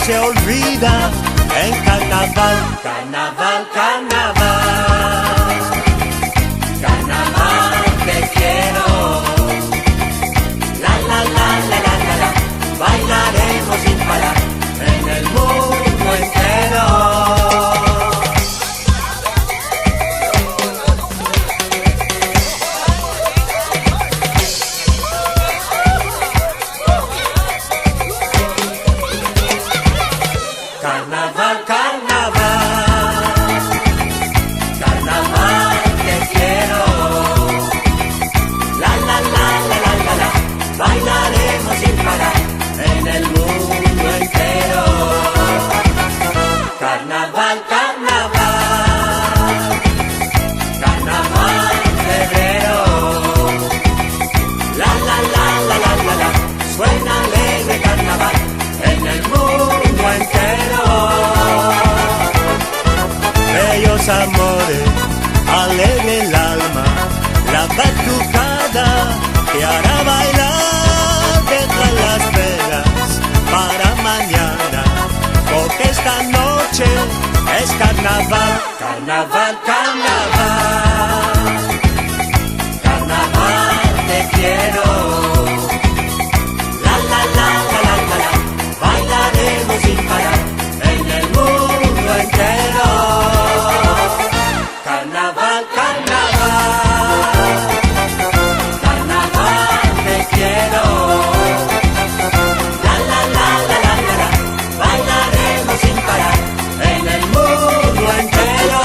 se olvida en carnaval, carnaval, carnaval. Carnaval te quiero. La la la la la la la. Bailaremos sin parar en el mundo entero. Carnaval, carnaval, carnaval te quiero. La la la la la la la, bailaremos sin parar en el mundo entero. Carnaval, carnaval, carnaval febrero. La la la la la la la, suena alegre carnaval en el mundo entero. Bellos amores, alegre el alma, la batucada que hará bailar detrás las velas para mañana, porque esta noche es carnaval, carnaval, carnaval, carnaval te quiero. La la la la la la la, bailaremos sin parar en el mundo entero. Carnaval, carnaval, carnaval te quiero. La la la la la la la, bailaremos sin parar en el mundo entero.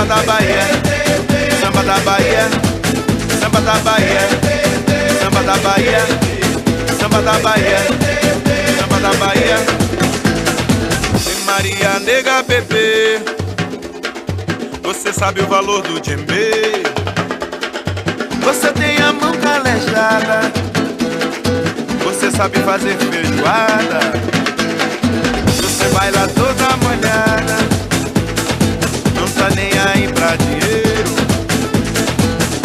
da Bahia, samba da Bahia, samba da Bahia, samba da Bahia, samba da Bahia, samba da Bahia. Tem Maria nega bebê, você sabe o valor do djembe. Você tem a mão calejada, você sabe fazer feijoada. Você baila toda molhada, não tá nem aí pra dinheiro.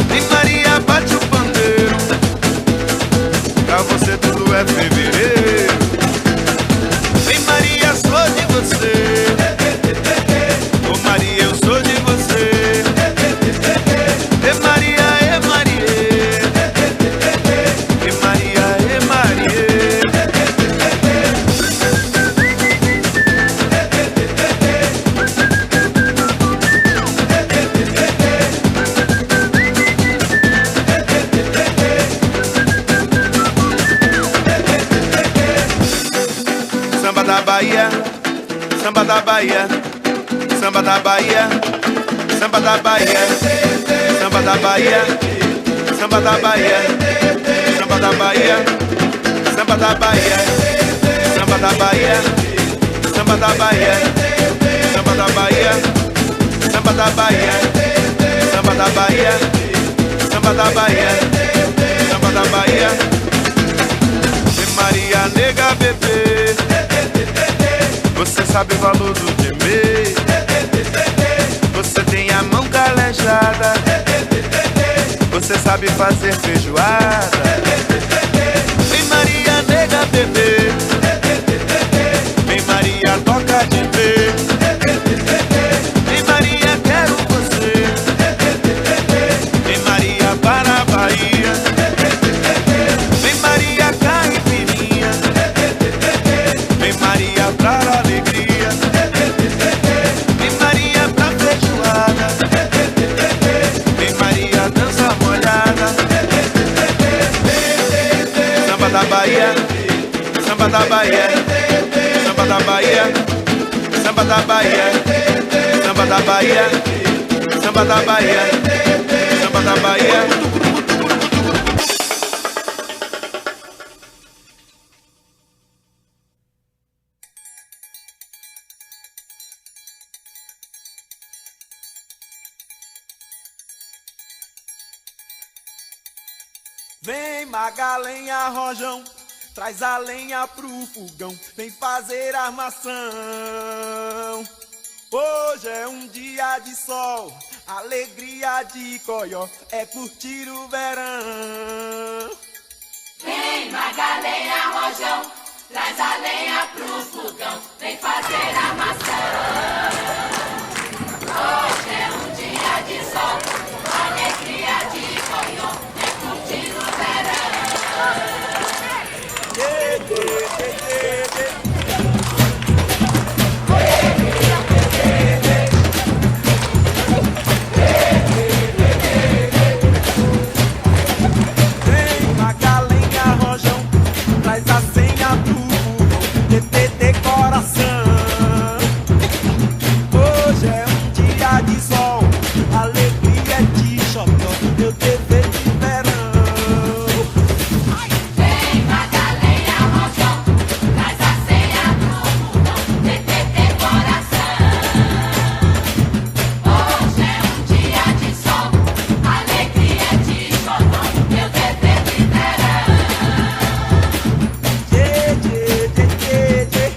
E Maria bate o pandeiro, pra você tudo é fevereiro. Vem Maria, sou de você. Ô Maria, eu sou de você. E Maria, e Maria. E Maria, e Maria. Samba da Bahia, samba da Bahia, samba da Bahia, samba da Bahia, samba da Bahia, samba da Bahia, samba da Bahia, samba da Bahia, samba da Bahia, samba da Bahia, samba da Bahia, samba da Bahia, samba da Bahia, samba da Bahia, samba da Bahia. E Maria nega bebê, você sabe o valor do djembe. Você tem a mão calejada, você sabe fazer feijoada. Vem Maria nega bebê, vem Maria toca de ver. Vem Maria quero você, vem Maria para a Bahia. Vem Maria caipirinha, vem Maria pra alegria. Vem Maria pra feijoada, vem Maria dança molhada. Samba da Bahia, samba da Bahia, samba da Bahia, samba da Bahia, samba da Bahia, samba da Bahia, samba da Bahia. Vem Magalenha Rojão, traz a lenha pro fogão, vem fazer armação. Hoje é um dia de sol, alegria de coió, é curtir o verão. Vem Magalenha Rojão, traz a lenha pro fogão, vem fazer armação. Hoje é um dia de sol, alegria de coió, é curtir o verão. Vem Magalenha Rojão, traz a senha pro fogão, TTT coração. Hoje é um dia de sol, alegria de xodó, meu dever de verão. Vem Magalenha Rojão, traz a senha pro fogão, TTT coração. Hoje é um dia de sol, alegria de xodó, meu dever de verão. Tchê, tchê, tchê, tchê, tchê.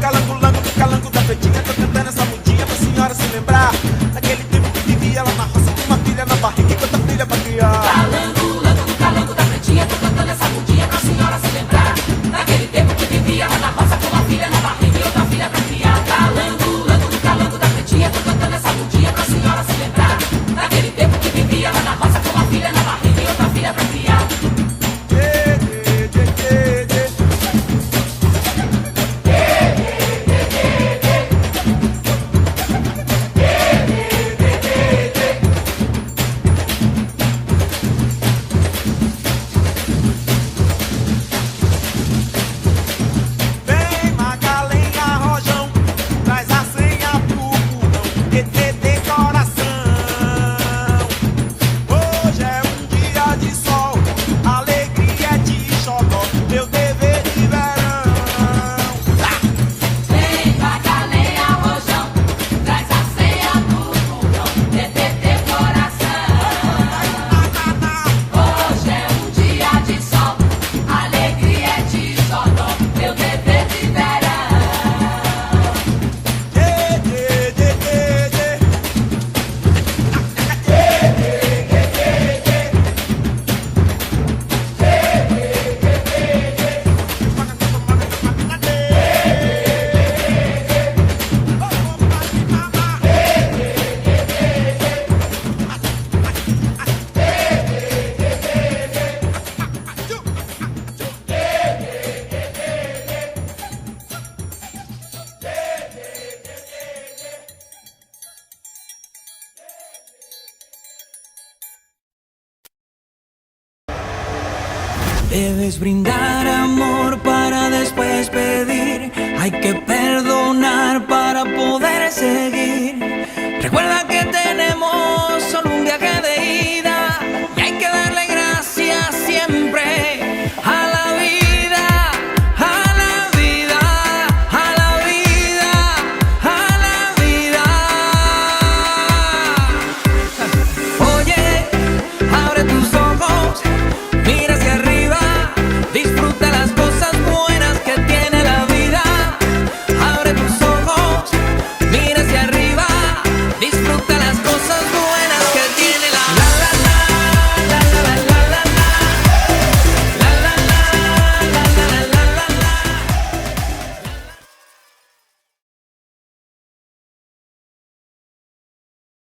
Calango-lango do calango da pretinha, tô cantando essa mudinha pra senhora se lembrar daquele tempo que vivia lá na roça com uma filha na barriga e outra filha pra criar. Calango, lango do calango da pretinha, tô cantando essa mudinha pra senhora se lembrar daquele tempo que vivia lá na roça com uma filha na barriga e outra filha pra criar. Calango, lango do calango da pretinha, tô cantando essa mudinha pra senhora se lembrar daquele tempo que vivia lá na roça com uma filha na barriga e outra filha pra criar. Tchê, tchê, tchê, tchê, tchê. Debes brindar amor para después pedir. Hay que perdonar para poder seguir.